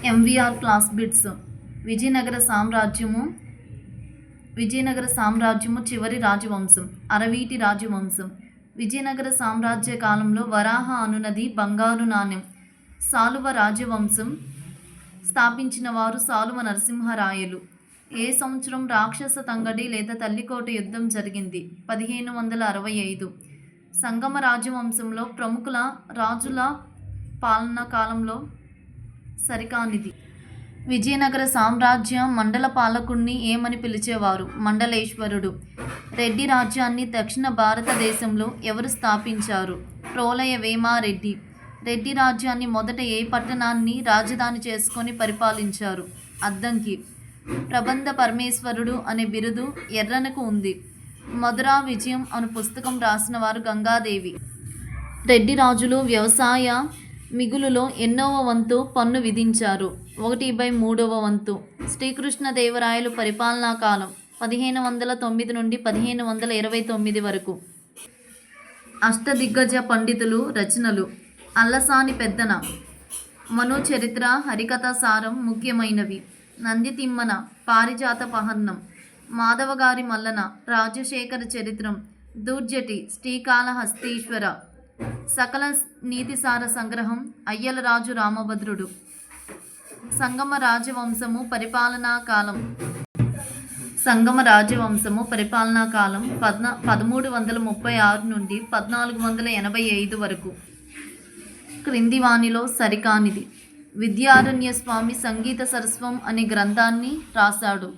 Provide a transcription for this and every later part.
MVR class bits. Vijayanagara సామ్రాజ్యము విజయనగర సామ్రాజ్యము చివరి రాజవంశం. అరవీటి రాజవంశం. విజయనగర సామ్రాజ్య కాలంలో వరాహ అనునది బంగారు నాణెం. సాలువ రాజవంశం స్థాపించిన వారు సాలువ నరసింహరాయలు. ఏ సంవత్సరం రాక్షస తంగడి లేదా తల్లికోట యుద్ధం జరిగింది? 1565. సంగమ రాజవంశంలో ప్రముఖుల రాజుల పాలనా కాలంలో సరికానిది. విజయనగర సామ్రాజ్య మండల పాలకుణ్ణి ఏమని పిలిచేవారు? మండలేశ్వరుడు. రెడ్డి రాజ్యాన్ని దక్షిణ భారతదేశంలో ఎవరు స్థాపించారు? ప్రోలయ వేమారెడ్డి. రెడ్డి రాజ్యాన్ని మొదట ఏ పట్టణాన్ని రాజధాని చేసుకొని పరిపాలించారు? అద్దంకి. ప్రబంధ పరమేశ్వరుడు అనే బిరుదు ఎర్రనకు ఉంది. మధురా విజయం అను పుస్తకం రాసిన వారు గంగాదేవి. రెడ్డి రాజులు వ్యవసాయ మిగులులో ఎన్నవ వంతు పన్ను విధించారు? 1/3వ వంతు. శ్రీకృష్ణదేవరాయలు పరిపాలనా కాలం 1509 నుండి 1529 వరకు. అష్టదిగ్గజ పండితులు రచనలు. అల్లసాని పెద్దన, మనోచరిత్ర, హరికథా సారం ముఖ్యమైనవి. నందితిమ్మన, పారిజాత పహర్ణం, మాధవగారి మల్లన, రాజశేఖర చరిత్రం, దూర్జటి, శ్రీకాళహస్తీశ్వర, సకల నీతిసార సంగ్రహం, అయ్యలరాజు రామభద్రుడు. సంగమ రాజవంశము పరిపాలనా కాలం. సంగమ రాజవంశము పరిపాలనా కాలం 1336 నుండి 1485 వరకు. క్రింది వానిలో సరికానిది. విద్యారణ్య స్వామి సంగీత సరస్వం అనే గ్రంథాన్ని రాశాడు.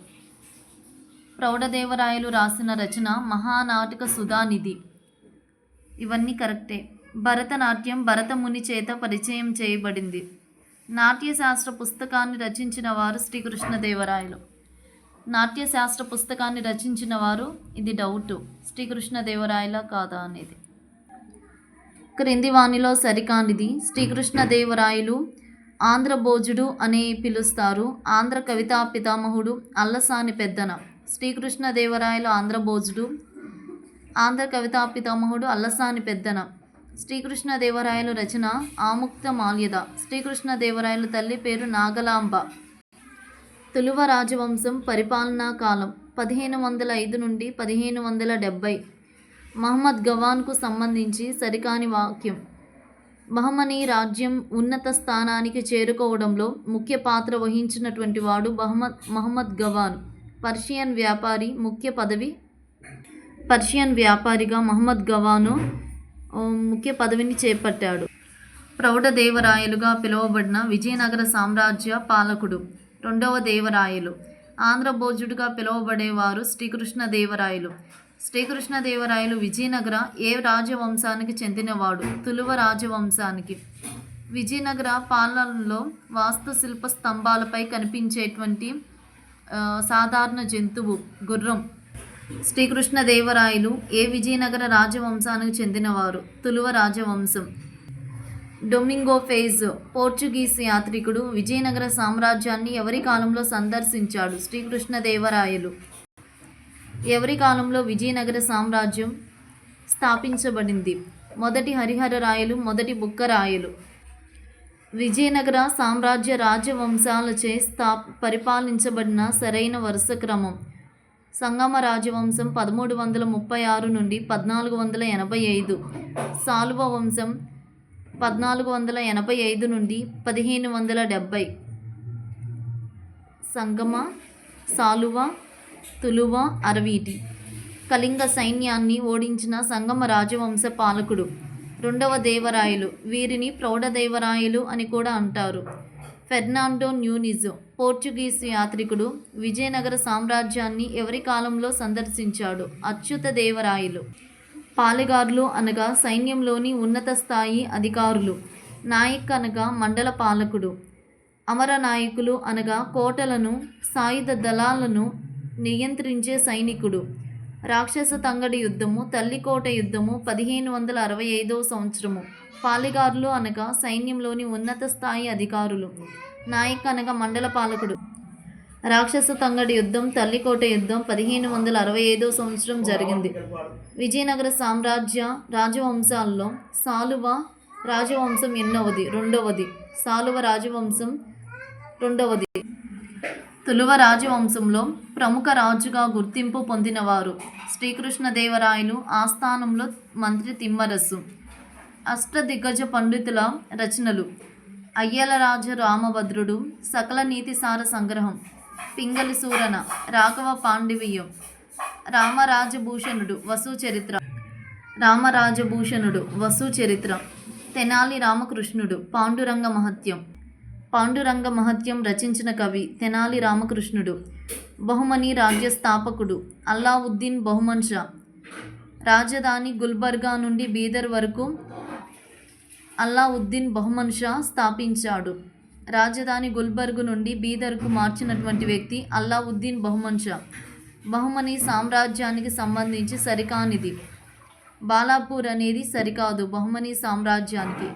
ప్రౌఢదేవరాయలు రాసిన రచన మహానాటక సుధానిధి. ఇవన్నీ కరెక్టే. భరతనాట్యం భరతముని చేత పరిచయం చేయబడింది. నాట్యశాస్త్ర పుస్తకాన్ని రచించిన వారు శ్రీకృష్ణదేవరాయలు. నాట్యశాస్త్ర పుస్తకాన్ని రచించిన వారు, ఇది డౌట్, శ్రీకృష్ణదేవరాయల కాదా అనేది. క్రింది వానిలో సరికానిది. శ్రీకృష్ణదేవరాయలు ఆంధ్రభోజుడు అని పిలుస్తారు. ఆంధ్ర కవితా పితామహుడు అల్లసాని పెద్దన. శ్రీకృష్ణదేవరాయలు ఆంధ్రభోజుడు, ఆంధ్ర కవితా పితామహుడు అల్లసాని పెద్దన. శ్రీకృష్ణదేవరాయలు రచన ఆముక్త మాల్యద. శ్రీకృష్ణదేవరాయలు తల్లి పేరు నాగలాంబ. తులువ రాజవంశం పరిపాలనా కాలం 1505 నుండి 1570. మహమ్మద్ గవాన్కు సంబంధించి సరికాని వాక్యం. బహమనీ రాజ్యం ఉన్నత స్థానానికి చేరుకోవడంలో ముఖ్య పాత్ర వహించినటువంటి వాడు మహమ్మద్ గవాన్. పర్షియన్ వ్యాపారి. ముఖ్య పదవి. పర్షియన్ వ్యాపారిగా మహమ్మద్ గవాను ముఖ్య పదవిని చేపట్టాడు. ప్రౌఢదేవరాయలుగా పిలువబడిన విజయనగర సామ్రాజ్య పాలకుడు. 2వ దేవరాయలు. ఆంధ్రభోజుడుగా పిలువబడేవారు శ్రీకృష్ణదేవరాయలు. శ్రీకృష్ణదేవరాయలు విజయనగర ఏ రాజవంశానికి చెందినవాడు? తులువ రాజవంశానికి. విజయనగర పాలనలో వాస్తుశిల్ప స్తంభాలపై కనిపించేటువంటి సాధారణ జంతువు గుర్రం. శ్రీకృష్ణదేవరాయలు ఏ విజయనగర రాజవంశానికి చెందినవారు? తులువ రాజవంశం. డొమింగో ఫేజ్ పోర్చుగీస్ యాత్రికుడు. విజయనగర సామ్రాజ్యాన్ని ఎవరి కాలంలో సందర్శించాడు? శ్రీకృష్ణదేవరాయలు. ఎవరి కాలంలో విజయనగర సామ్రాజ్యం స్థాపించబడింది? మొదటి హరిహర రాయలు, మొదటి బుక్కరాయలు. విజయనగర సామ్రాజ్య రాజవంశాలచే పరిపాలించబడిన సరైన వరుస క్రమం. సంగమ రాజవంశం 1336 నుండి 1485. సాలువ వంశం 1485 నుండి 1570. సంగమ, సాలువ, తులువ, అరవీటి. కళింగ సైన్యాన్ని ఓడించిన సంగమ రాజవంశ పాలకుడు. 2వ దేవరాయలు. వీరిని ప్రౌఢదేవరాయలు అని కూడా అంటారు. ఫెర్నాండో న్యూనిజ్ పోర్చుగీస్ యాత్రికుడు. విజయనగర సామ్రాజ్యాన్ని ఎవరి కాలంలో సందర్శించాడు? అచ్యుత దేవరాయలు. పాలెగారులు అనగా సైన్యంలోని ఉన్నత స్థాయి అధికారులు. నాయక్ అనగా మండల పాలకుడు. అమర నాయకులు అనగా కోటలను, సాయుధ దళాలను నియంత్రించే సైనికుడు. రాక్షస తంగడి యుద్ధము, తల్లికోట యుద్ధము 1565 సంవత్సరము. పాలెగారులు అనగా సైన్యంలోని ఉన్నత స్థాయి అధికారులు. నాయక్ అనగా మండల పాలకుడు. రాక్షస తంగడి యుద్ధం, తల్లికోట యుద్ధం 1565 సంవత్సరం జరిగింది. విజయనగర సామ్రాజ్య రాజవంశాల్లో సాలువ రాజవంశం ఎన్నవది? 2వది. సాలువ రాజవంశం రెండవది, తులువ రాజవంశంలో ప్రముఖ రాజుగా గుర్తింపు పొందినవారు శ్రీకృష్ణదేవరాయలు. ఆస్థానంలో మంత్రి తిమ్మరసు. అష్టదిగ్గజ పండితుల రచనలు: అయ్యలరాజ రామభద్రుడు, సకల నీతిసార సంగ్రహం, పింగళి సూరన, రాఘవ పాండివీయం, రామరాజభూషణుడు, వసు చరిత్ర, తెనాలి రామకృష్ణుడు, పాండురంగ మహత్యం రచించిన కవి తెనాలి రామకృష్ణుడు. బహుమని రాజ్య స్థాపకుడు అల్లావుద్దీన్ బహుమన్ షా. రాజధాని గుల్బర్గా నుండి బీదర్ వరకు అల్లావుద్దీన్ బహుమన్ షా స్థాపించాడు. రాజధాని గుల్బర్గు నుండి బీదర్కు మార్చినటువంటి వ్యక్తి అల్లావుద్దీన్ బహుమన్ షా. బహుమని సామ్రాజ్యానికి సంబంధించి సరికానిది. బాలాపూర్ అనేది సరికాదు బహుమని సామ్రాజ్యానికి.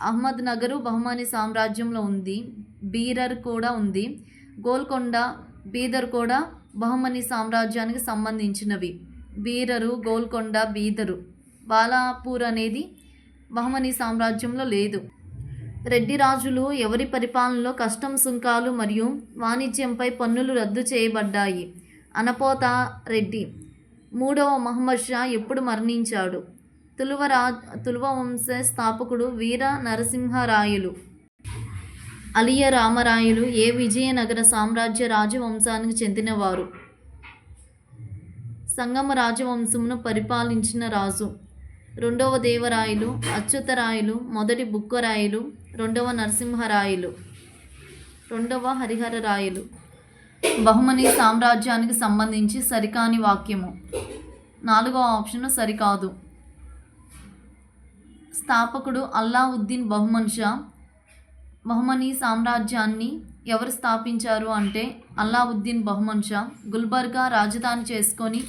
అహ్మద్ నగరు బహుమని సామ్రాజ్యంలో ఉంది. బీరర్ కూడా ఉంది. గోల్కొండ, బీదర్ కూడా బహుమని సామ్రాజ్యానికి సంబంధించినవి. బీరరు, గోల్కొండ, బీదరు. బాలాపూర్ అనేది బహుమని సామ్రాజ్యంలో లేదు. రెడ్డి రాజులు ఎవరి పరిపాలనలో కస్టమ్ సుంకాలు మరియు వాణిజ్యంపై పన్నులు రద్దు చేయబడ్డాయి? అనపోత రెడ్డి. మూడవ మహమ్మద్ షా ఎప్పుడు మరణించాడు? తులువ వంశ స్థాపకుడు వీర నరసింహరాయలు. అలియ రామరాయలు ఏ విజయనగర సామ్రాజ్య రాజవంశానికి చెందినవారు? సంగమ రాజవంశమును పరిపాలించిన రాజు. రెండవ దేవరాయలు, అచ్యుతరాయలు, మొదటి బుక్కరాయలు, రెండవ నరసింహరాయలు, రెండవ హరిహరరాయలు. బహుమని సామ్రాజ్యానికి సంబంధించి సరికాని వాక్యము. నాలుగవ ఆప్షన్ సరికాదు. స్థాపకుడు అల్లావుద్దీన్ బహుమన్ షా. బహుమని సామ్రాజ్యాన్ని ఎవరు స్థాపించారు అంటే అల్లావుద్దీన్ బహుమన్ షా. గుల్బర్గా రాజధాని చేసుకొని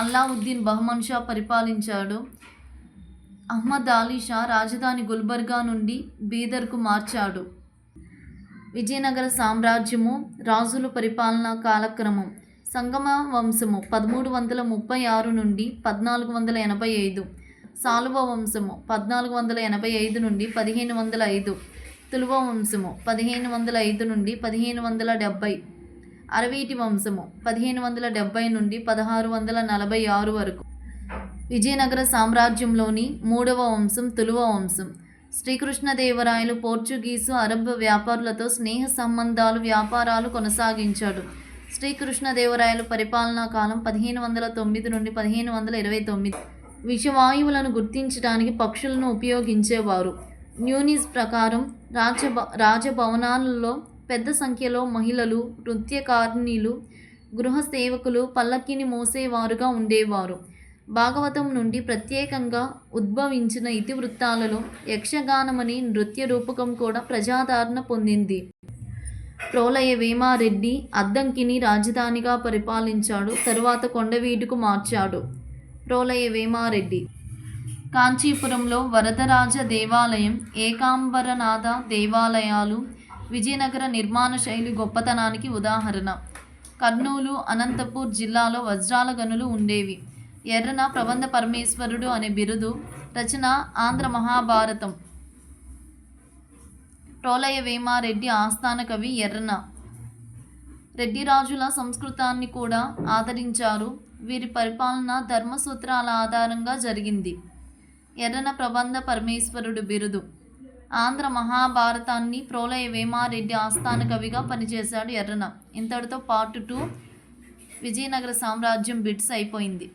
అల్లావుద్దీన్ బహుమన్ షా పరిపాలించాడు. అహ్మద్ అలీ షా రాజధాని గుల్బర్గా నుండి బీదర్కు మార్చాడు. విజయనగర సామ్రాజ్యము రాజుల పరిపాలనా కాలక్రమం. సంగమ వంశము 1336 నుండి 1485. సాలువ వంశము 1485 నుండి 1505. తులువ వంశము 1505 నుండి 1570. అరవీటి వంశము 1570 నుండి 1646 వరకు. విజయనగర సామ్రాజ్యంలోని మూడవ వంశం తులువ వంశం. శ్రీకృష్ణదేవరాయలు పోర్చుగీసు, అరబ్ వ్యాపారులతో స్నేహ సంబంధాలు, వ్యాపారాలు కొనసాగించాడు. శ్రీకృష్ణదేవరాయలు పరిపాలనా కాలం 1509 నుండి 1529. విషవాయువులను గుర్తించడానికి పక్షులను ఉపయోగించేవారు. న్యూనిస్ ప్రకారం రాజభవనాలలో పెద్ద సంఖ్యలో మహిళలు, నృత్యకారిణీలు, గృహ సేవకులు పల్లకిని మోసేవారుగా ఉండేవారు. భాగవతం నుండి ప్రత్యేకంగా ఉద్భవించిన ఇతివృత్తాలలో యక్షగానమని నృత్య రూపకం కూడా ప్రజాదరణ పొందింది. ప్రోలయ వేమారెడ్డి అద్దంకిని రాజధానిగా పరిపాలించాడు. తరువాత కొండవీడుకు మార్చాడు. ప్రోలయ వేమారెడ్డి. కాంచీపురంలో వరదరాజ దేవాలయం, ఏకాంబరనాథ దేవాలయాలు విజయనగర నిర్మాణ శైలి గొప్పతనానికి ఉదాహరణ. కర్నూలు, అనంతపూర్ జిల్లాలో వజ్రాల గనులు ఉండేవి. ఎర్రన ప్రబంధ పరమేశ్వరుడు అనే బిరుదు. రచన ఆంధ్ర మహాభారతం. ప్రోలయ వేమారెడ్డి ఆస్థాన కవి ఎర్రన. రెడ్డి రాజుల సంస్కృతాన్ని కూడా ఆదరించారు. వీరి పరిపాలన ధర్మసూత్రాల ఆధారంగా జరిగింది. ఎర్రన ప్రబంధ పరమేశ్వరుడు బిరుదు. ఆంధ్ర మహాభారతాన్ని ప్రోలయ వేమారెడ్డి ఆస్థాన కవిగా పనిచేశాడు ఎర్రన. ఇంతటితో పార్ట్ 2 విజయనగర సామ్రాజ్యం బిట్స్ అయిపోయింది.